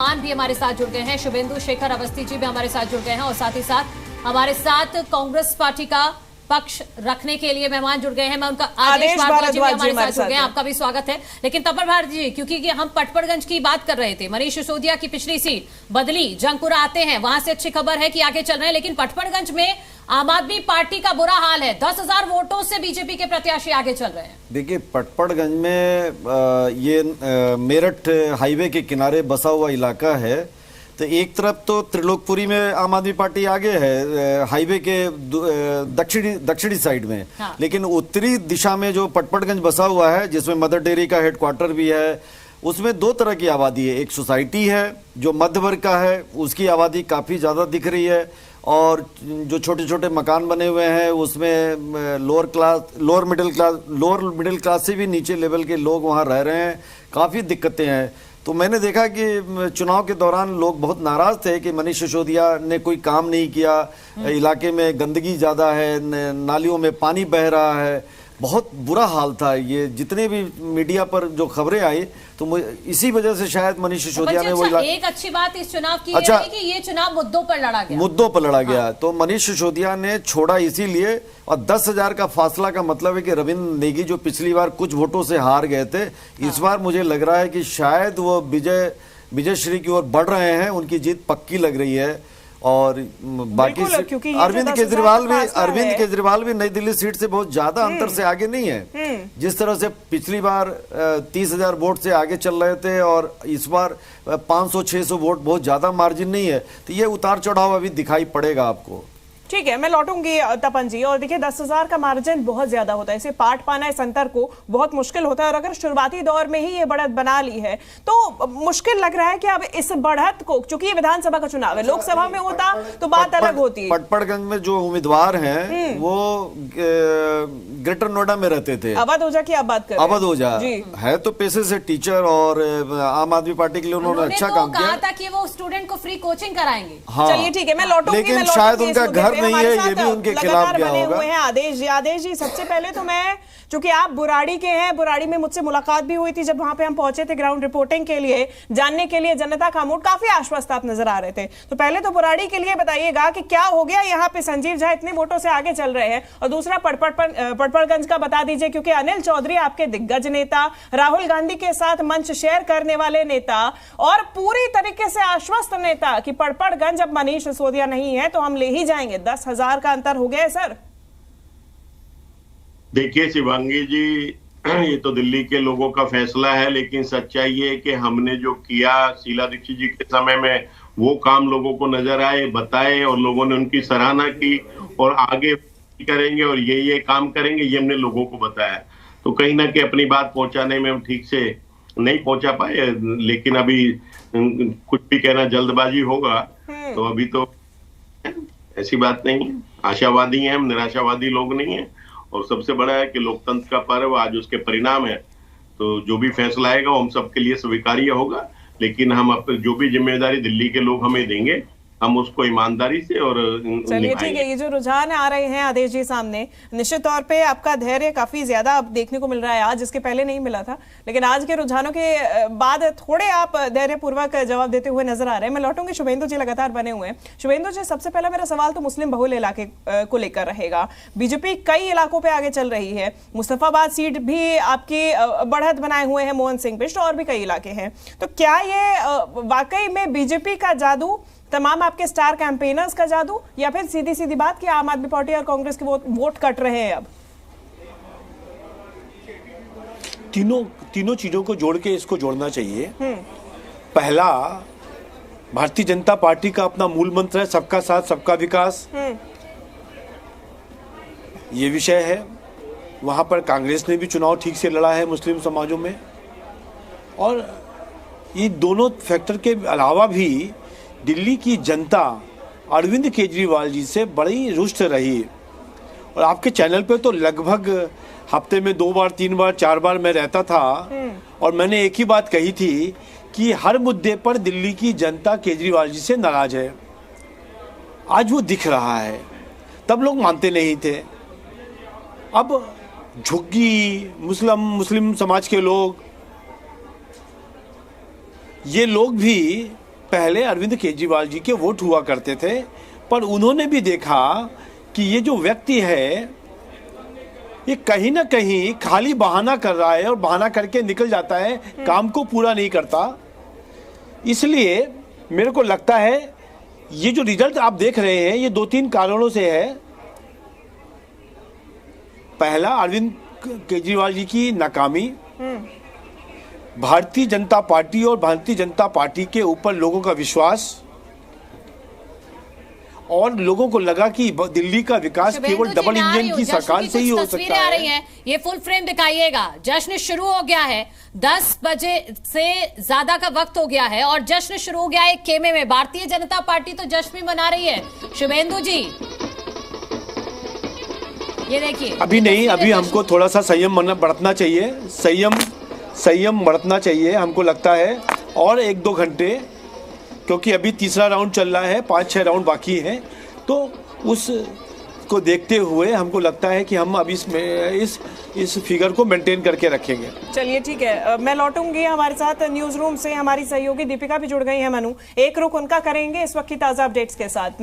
मान भी हमारे साथ जुड़ गए हैं, शुभेंदु शेखर अवस्थी जी भी हमारे साथ जुड़ गए हैं और साथ ही साथ हमारे साथ कांग्रेस पार्टी का पक्ष रखने के लिए मेहमान जुड़ गए हैं। मैं उनका आदेश भारद्वाज जी भी हमारे साथ जुड़ गए हैं। आपका भी स्वागत है। लेकिन तपन भारती जी, क्योंकि हम पटपड़गंज की बात कर रहे थे, मनीष सिसोदिया की पिछली सीट बदली, जंगपुरा आते हैं, वहां से अच्छी खबर है कि आगे चल रहे हैं, लेकिन पटपड़गंज में आम आदमी पार्टी का बुरा हाल है। 10,000 वोटों से बीजेपी के प्रत्याशी आगे चल रहे हैं। देखिए, पटपड़गंज में ये मेरठ हाईवे के किनारे बसा हुआ इलाका है। तो एक तरफ तो त्रिलोकपुरी में आम आदमी पार्टी आगे है, हाईवे के दक्षिणी साइड में। हाँ। लेकिन उत्तरी दिशा में जो पटपड़गंज बसा हुआ है, जिसमें मदर डेयरी का हेडक्वार्टर भी है, उसमें दो तरह की आबादी है। एक सोसाइटी है जो मध्य वर्ग का है, उसकी आबादी काफ़ी ज़्यादा दिख रही है, और जो छोटे छोटे मकान बने हुए हैं उसमें लोअर मिडिल क्लास से भी नीचे लेवल के लोग वहाँ रह रहे हैं। काफ़ी दिक्कतें हैं। तो मैंने देखा कि चुनाव के दौरान लोग बहुत नाराज थे कि मनीष सिसोदिया ने कोई काम नहीं किया, इलाके में गंदगी ज़्यादा है, नालियों में पानी बह रहा है, बहुत बुरा हाल था। ये जितने भी मीडिया पर जो खबरें आई, तो इसी वजह से शायद मनीष सिसोदिया ने वो एक अच्छी बात इस चुनाव की है कि ये चुनाव मुद्दों पर लड़ा गया। हाँ। तो मनीष सिसोदिया ने छोड़ा इसीलिए, और 10,000 का फासला का मतलब है कि रविंद्र नेगी जो पिछली बार कुछ वोटों से हार गए थे, इस बार मुझे लग रहा है कि शायद वो विजय श्री की ओर बढ़ रहे हैं, उनकी जीत पक्की लग रही है। और बाकी अरविंद केजरीवाल भी नई दिल्ली सीट से बहुत ज्यादा अंतर से आगे नहीं है। जिस तरह से पिछली बार 30,000 वोट से आगे चल रहे थे, और इस बार 500-600 वोट बहुत ज्यादा मार्जिन नहीं है। तो ये उतार चढ़ाव अभी दिखाई पड़ेगा आपको। ठीक है, मैं लौटूंगी तपन जी। और देखिए, 10,000 का मार्जिन बहुत ज्यादा होता है, इसे पाट पाना इस अंतर को बहुत मुश्किल होता है। और अगर शुरुआती दौर में ही ये बढ़त बना ली है तो मुश्किल लग रहा है कि अब इस बढ़त को, क्योंकि ये विधानसभा का चुनाव है, लोकसभा में होता तो बात अलग होती है। पटपड़गंज में जो उम्मीदवार हैं वो ग्रेटर नोएडा में रहते थे। अवध ओझा की आप बात करें। अवध ओझा है तो पेशे से टीचर, और आम आदमी पार्टी के लिए उन्होंने अच्छा काम किया। कहा था कि वो स्टूडेंट को फ्री कोचिंग कराएंगे। हाँ। चलिए ठीक है, मैं लौटूंगी। लेकिन शायद उनका घर नहीं है, ये भी उनके खिलाफ गया होगा। हुए हैं आदेश जी, सबसे पहले तो मैं, चूंकि आप बुराड़ी के हैं, बुराड़ी में मुझसे मुलाकात भी हुई थी जब वहां पे हम पहुंचे थे ग्राउंड रिपोर्टिंग के लिए, जानने के लिए जनता का मूड। काफी आश्वस्त आप नजर आ रहे थे। तो पहले तो बुराड़ी के लिए बताइएगा कि क्या हो गया यहाँ पे, संजीव झा इतने वोटों से आगे चल रहे हैं। और दूसरा पटपड़गंज का बता दीजिए, क्योंकि अनिल चौधरी आपके दिग्गज नेता, राहुल गांधी के साथ मंच शेयर करने वाले नेता, और पूरी तरीके से आश्वस्त नेता कि पटपड़गंज अब मनीष सिसोदिया नहीं है तो हम ले ही जाएंगे। 10,000 का अंतर हो गया है सर। देखिए शिवांगी जी, ये तो दिल्ली के लोगों का फैसला है, लेकिन सच्चाई ये है कि हमने जो किया शीला दीक्षित जी के समय में, वो काम लोगों को नजर आए, बताए, और लोगों ने उनकी सराहना की, और आगे करेंगे और ये काम करेंगे, ये हमने लोगों को बताया। तो कहीं ना कहीं अपनी बात पहुंचाने में हम ठीक से नहीं पहुंचा पाए, लेकिन अभी कुछ भी कहना जल्दबाजी होगा। तो अभी तो ऐसी बात नहीं है, आशावादी हैं हम, निराशावादी लोग नहीं है। और सबसे बड़ा है कि लोकतंत्र का पर्व आज उसके परिणाम है, तो जो भी फैसला आएगा वो हम सबके लिए स्वीकार्य होगा। लेकिन हम जो भी जिम्मेदारी दिल्ली के लोग हमें देंगे, हम उसको ईमानदारी से और चलिए ठीक है। ये जो रुझान आ रहे हैं आदेश जी सामने, निश्चित तौर पे आपका धैर्य काफी ज्यादा अब देखने को मिल रहा है आज, जिसके पहले नहीं मिला था। लेकिन आज के रुझानों के बाद थोड़े आप धैर्यपूर्वक जवाब देते हुए नजर आ रहे हैं। मैं लौटूंगी, शुभेंदु जी लगातार बने हुए हैं। शुभेंदु जी, सबसे पहला मेरा सवाल तो मुस्लिम बहुल इलाके को लेकर रहेगा। बीजेपी कई इलाकों पर आगे चल रही है, मुस्तफाबाद सीट भी आपकी बढ़त बनाए हुए हैं मोहन सिंह बिष्ट, और भी कई इलाके हैं। तो क्या ये वाकई में बीजेपी का जादू, तमाम आपके स्टार कैंपेनर्स का जादू, या फिर सीधी सीधी बात कि आम आदमी पार्टी और कांग्रेस के वोट कट रहे हैं? अब तीनों चीजों को जोड़ के इसको जोड़ना चाहिए। पहला, भारतीय जनता पार्टी का अपना मूल मंत्र है सबका साथ सबका विकास, ये विषय है। वहां पर कांग्रेस ने भी चुनाव ठीक से लड़ा है मुस्लिम समाजों में। और ये दोनों फैक्टर के अलावा भी दिल्ली की जनता अरविंद केजरीवाल जी से बड़ी रुष्ट रही। और आपके चैनल पे तो लगभग हफ्ते में 2 बार 3 बार 4 बार मैं रहता था, और मैंने एक ही बात कही थी कि हर मुद्दे पर दिल्ली की जनता केजरीवाल जी से नाराज है। आज वो दिख रहा है, तब लोग मानते नहीं थे। अब झुग्गी मुस्लिम समाज के लोग, ये लोग भी पहले अरविंद केजरीवाल जी के वोट हुआ करते थे, पर उन्होंने भी देखा कि ये जो व्यक्ति है ये कहीं ना कहीं खाली बहाना कर रहा है और बहाना करके निकल जाता है, काम को पूरा नहीं करता। इसलिए मेरे को लगता है ये जो रिजल्ट आप देख रहे हैं ये 2-3 कारणों से है। पहला, अरविंद केजरीवाल जी की नाकामी, भारतीय जनता पार्टी और भारतीय जनता पार्टी के ऊपर लोगों का विश्वास, और लोगों को लगा कि दिल्ली का विकास केवल डबल इंजन की सरकार से ही हो सकता है। आ रही हैं, ये फुल फ्रेम दिखाइएगा। जश्न शुरू हो गया है, 10 बजे से ज्यादा का वक्त हो गया है और जश्न शुरू हो गया है खेमे में। भारतीय जनता पार्टी तो जश्न भी मना रही है। शुभेंदु जी, ये देखिए। अभी नहीं, अभी हमको थोड़ा सा संयम बरतना चाहिए, संयम बरतना चाहिए हमको लगता है, और 1-2 घंटे, क्योंकि अभी तीसरा राउंड चल रहा है, 5-6 राउंड बाकी हैं, तो उसको देखते हुए हमको लगता है कि हम अब इस फिगर को मेंटेन करके रखेंगे। चलिए ठीक है, मैं लौटूंगी। हमारे साथ न्यूज रूम से हमारी सहयोगी दीपिका भी जुड़ गई है। मनु, एक रुख उनका करेंगे इस वक्त की ताजा अपडेट्स के साथ।